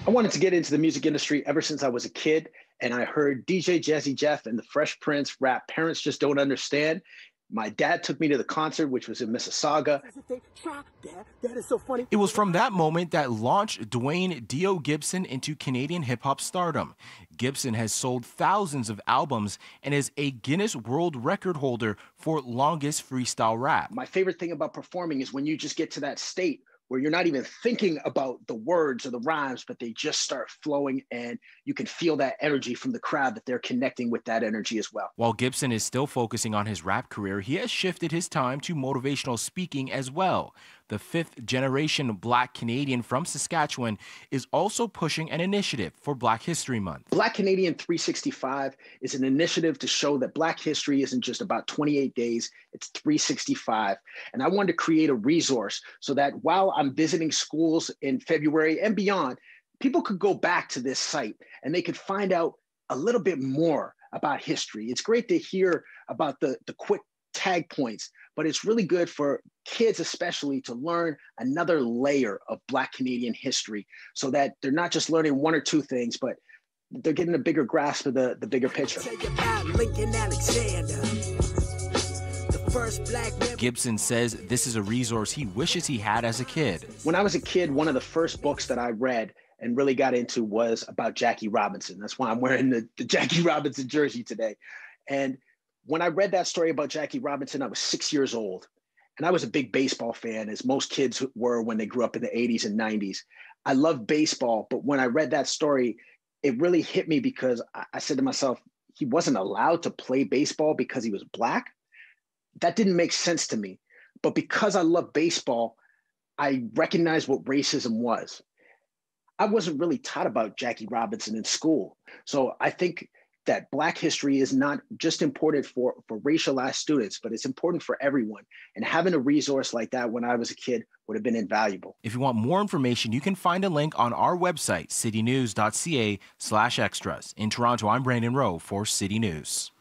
I wanted to get into the music industry ever since I was a kid, and I heard DJ Jazzy Jeff and the Fresh Prince rap Parents Just Don't Understand. My dad took me to the concert, which was in Mississauga. That is so funny. It was from that moment that launched Duane D.O Gibson into Canadian hip-hop stardom. Gibson has sold thousands of albums and is a Guinness World Record holder for longest freestyle rap. My favorite thing about performing is when you just get to that state where you're not even thinking about the words or the rhymes, but they just start flowing and you can feel that energy from the crowd, that they're connecting with that energy as well. While Gibson is still focusing on his rap career, he has shifted his time to motivational speaking as well. The fifth-generation Black Canadian from Saskatchewan is also pushing an initiative for Black History Month. Black Canadian 365 is an initiative to show that Black history isn't just about 28 days, it's 365. And I wanted to create a resource so that while I'm visiting schools in February and beyond, people could go back to this site and they could find out a little bit more about history. It's great to hear about the quick tag points, but it's really good for kids especially to learn another layer of Black Canadian history so that they're not just learning one or two things, but they're getting a bigger grasp of the bigger picture. Gibson says this is a resource he wishes he had as a kid. When I was a kid, one of the first books that I read and really got into was about Jackie Robinson. That's why I'm wearing the Jackie Robinson jersey today. And when I read that story about Jackie Robinson, I was 6 years old. And I was a big baseball fan, as most kids were when they grew up in the 80s and 90s. I loved baseball, but when I read that story, it really hit me because I said to myself, he wasn't allowed to play baseball because he was Black. That didn't make sense to me. But because I love baseball, I recognized what racism was. I wasn't really taught about Jackie Robinson in school. So I think that Black history is not just important for racialized students, but it's important for everyone. And having a resource like that when I was a kid would have been invaluable. If you want more information, you can find a link on our website, citynews.ca/extras. In Toronto, I'm Brandon Rowe for City News.